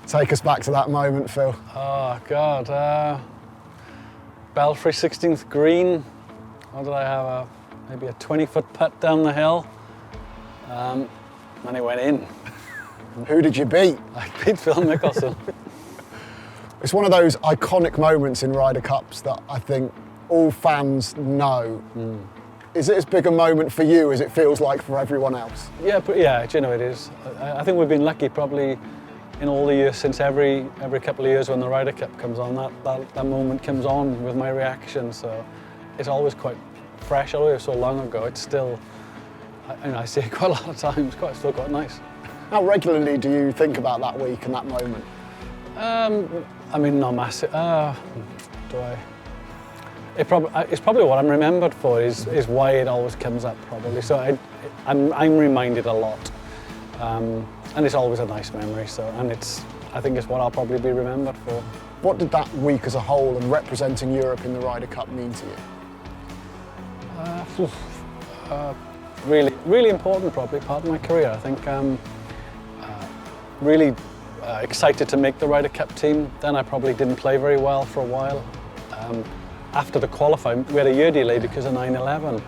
Take us back to that moment, Phil. Oh, God. Belfry, 16th green. What did I have? Maybe a 20-foot putt down the hill. And it went in. Who did you beat? I beat Phil Mickelson. It's one of those iconic moments in Ryder Cups that I think all fans know. Is it as big a moment for you as it feels like for everyone else? Yeah, do you know it is. I think we've been lucky probably in all the years since every couple of years when the Ryder Cup comes on, that moment comes on with my reaction. So it's always quite fresh, although it was so long ago. It's still, I see it quite a lot of times, still quite nice. How regularly do you think about that week and that moment? I mean, not massive. Do I? It's probably what I'm remembered for is why it always comes up probably. So I'm reminded a lot, and it's always a nice memory. So I think it's what I'll probably be remembered for. What did that week as a whole and representing Europe in the Ryder Cup mean to you? Really, really important, probably part of my career. I think really excited to make the Ryder Cup team. Then I probably didn't play very well for a while. After the qualifying, we had a year delay because of 9/11.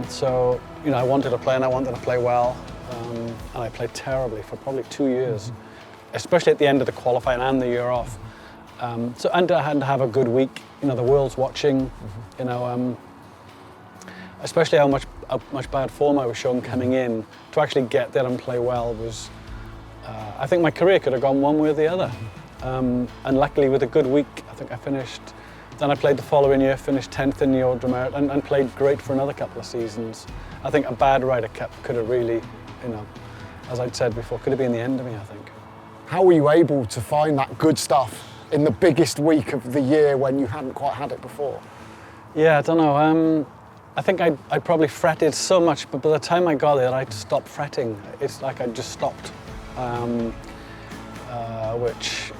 So, I wanted to play and I wanted to play well. And I played terribly for probably 2 years, especially at the end of the qualifying and the year off. And I had to have a good week. The world's watching, especially how much bad form I was showing coming in. To actually get there and play well was, I think my career could have gone one way or the other. And luckily with a good week, I think I finished. Then I played the following year, finished 10th in the Ordre Merit and played great for another couple of seasons. I think a bad Ryder Cup could have really, as I'd said before, could have been the end of me, I think. How were you able to find that good stuff in the biggest week of the year when you hadn't quite had it before? Yeah, I don't know. I think I probably fretted so much, but by the time I got there, I'd stopped fretting. It's like I just stopped, which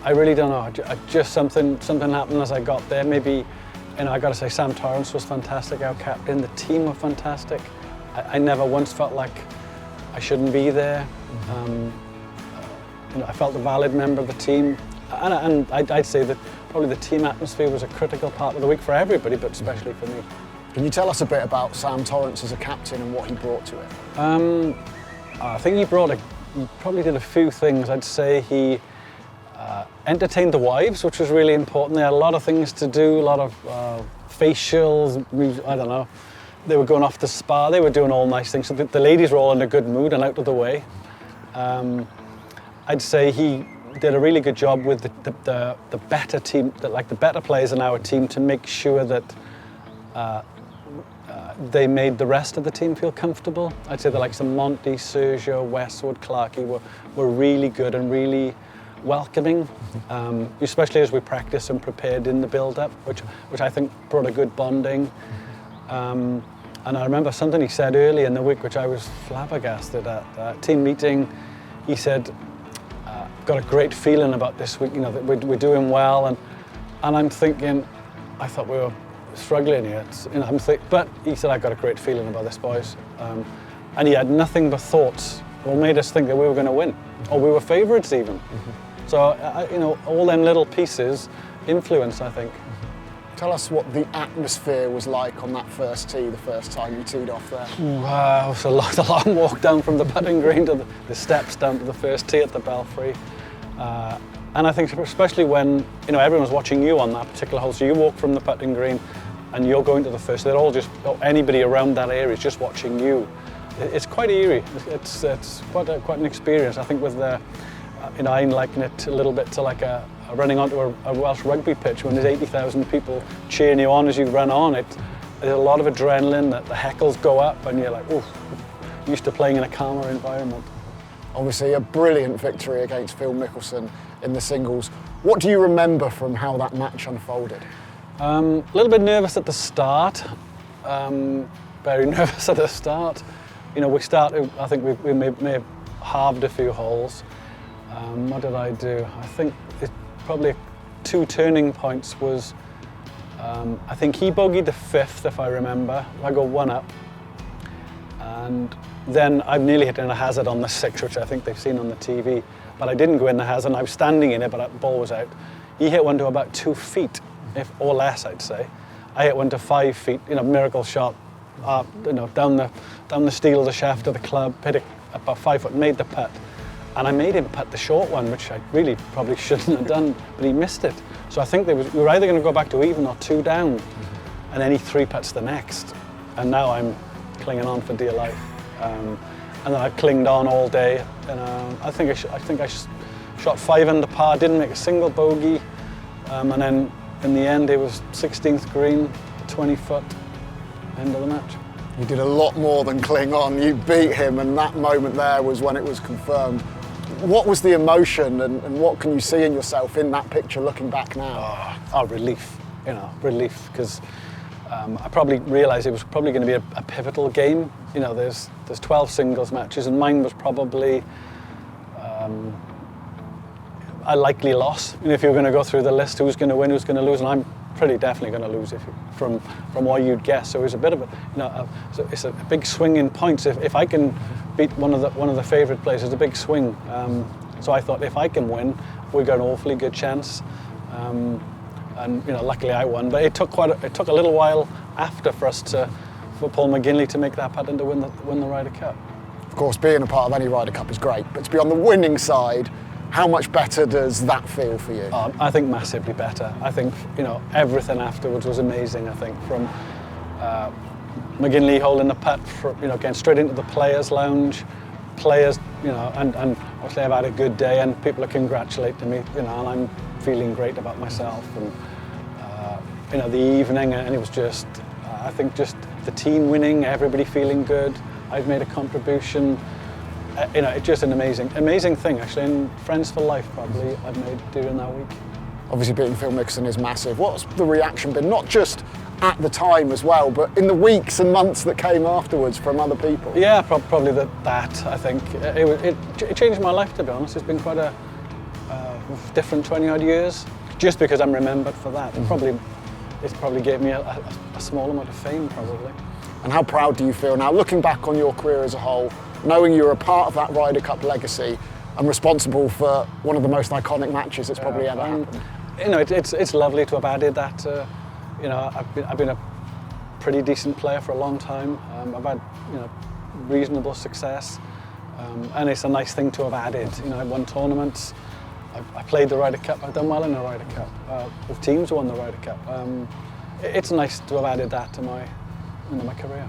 I really don't know. Just something happened as I got there. Maybe, I got to say, Sam Torrance was fantastic, our captain. The team were fantastic. I never once felt like I shouldn't be there. I felt a valid member of the team, and I'd say that probably the team atmosphere was a critical part of the week for everybody, but especially for me. Can you tell us a bit about Sam Torrance as a captain and what he brought to it? I think he probably did a few things. I'd say he entertained the wives, which was really important. They had a lot of things to do, a lot of facials, I don't know. They were going off to spa, they were doing all nice things. So the ladies were all in a good mood and out of the way. I'd say he did a really good job with the better team, the better players in our team, to make sure that they made the rest of the team feel comfortable. I'd say the likes of Monty, Sergio, Westwood, Clarkey were really good and really welcoming, especially as we practiced and prepared in the build-up, which I think brought a good bonding. And I remember something he said early in the week, which I was flabbergasted at. Team meeting, he said, got a great feeling about this week, that we're doing well. And I'm thinking, I thought we were struggling here. But he said, I got a great feeling about this, boys. And he had nothing but thoughts, or made us think that we were going to win, or we were favourites even. So, all them little pieces influence, I think. Tell us what the atmosphere was like on that first tee, the first time you teed off there. Wow, it was a long walk down from the putting green to the steps down to the first tee at the Belfry. And I think especially when, everyone's watching you on that particular hole, so you walk from the putting green and you're going to the first, they're all anybody around that area is just watching you. It's quite eerie. It's quite an experience. I think with I liken it a little bit to like running onto a Welsh rugby pitch when there's 80,000 people cheering you on as you run on. There's a lot of adrenaline, that the heckles go up and you're like, oof, used to playing in a calmer environment. Obviously a brilliant victory against Phil Mickelson in the singles. What do you remember from how that match unfolded? A little bit nervous at the start, very nervous at the start. We started, I think we may have halved a few holes. What did I do? I think probably 2 turning points was, I think he bogeyed the 5th, if I remember. I got 1 up, and then I've nearly hit in a hazard on the 6, which I think they've seen on the TV, but I didn't go in the hazard, and I was standing in it, but the ball was out. He hit one to about 2 feet, or less, I'd say. I hit one to 5 feet, miracle shot, down the steel of the shaft of the club, hit it about 5 foot, made the putt. And I made him putt the short one, which I really probably shouldn't have done, but he missed it. So I think we were either going to go back to even or 2 down, and then he 3 putts the next. And now I'm clinging on for dear life. And then I clinged on all day, and I think I shot 5 under par, didn't make a single bogey, and then in the end it was 16th green, 20 foot, end of the match. You did a lot more than cling on. You beat him, and that moment there was when it was confirmed. What was the emotion, and what can you see in yourself in that picture looking back now? Relief, relief, because I probably realised it was probably going to be a pivotal game. There's 12 singles matches, and mine was probably a likely loss. If you were going to go through the list, who's going to win, who's going to lose, and I'm pretty definitely going to lose from what you'd guess. So it was a bit of it's a big swing in points. If I can beat one of the favourite players, it's a big swing. So I thought if I can win, we've got an awfully good chance. And luckily I won. But it took a little while after for Paul McGinley to make that putt and to win the Ryder Cup. Of course, being a part of any Ryder Cup is great, but to be on the winning side, how much better does that feel for you? I think massively better. I think everything afterwards was amazing. I think from McGinley holding the putt, getting straight into the players' lounge, and obviously I've had a good day, and people are congratulating me, and I'm feeling great about myself, and the evening, and it was just, I think just the team winning, everybody feeling good. I've made a contribution. It's just an amazing thing, actually, and friends for life probably I've made during that week. Obviously beating Phil Mickelson is massive. What's the reaction been, not just at the time as well, but in the weeks and months that came afterwards from other people? Yeah, probably that I think. It changed my life, to be honest. It's been quite a different 20 odd years, just because I'm remembered for that. It probably gave me a small amount of fame, probably. And how proud do you feel now, looking back on your career as a whole, knowing you're a part of that Ryder Cup legacy and responsible for one of the most iconic matches that's probably ever happened? It's lovely to have added that. I've been a pretty decent player for a long time. I've had reasonable success, and it's a nice thing to have added. I've won tournaments. I played the Ryder Cup. I've done well in the Ryder Cup. Both teams won the Ryder Cup. It's nice to have added that to my career.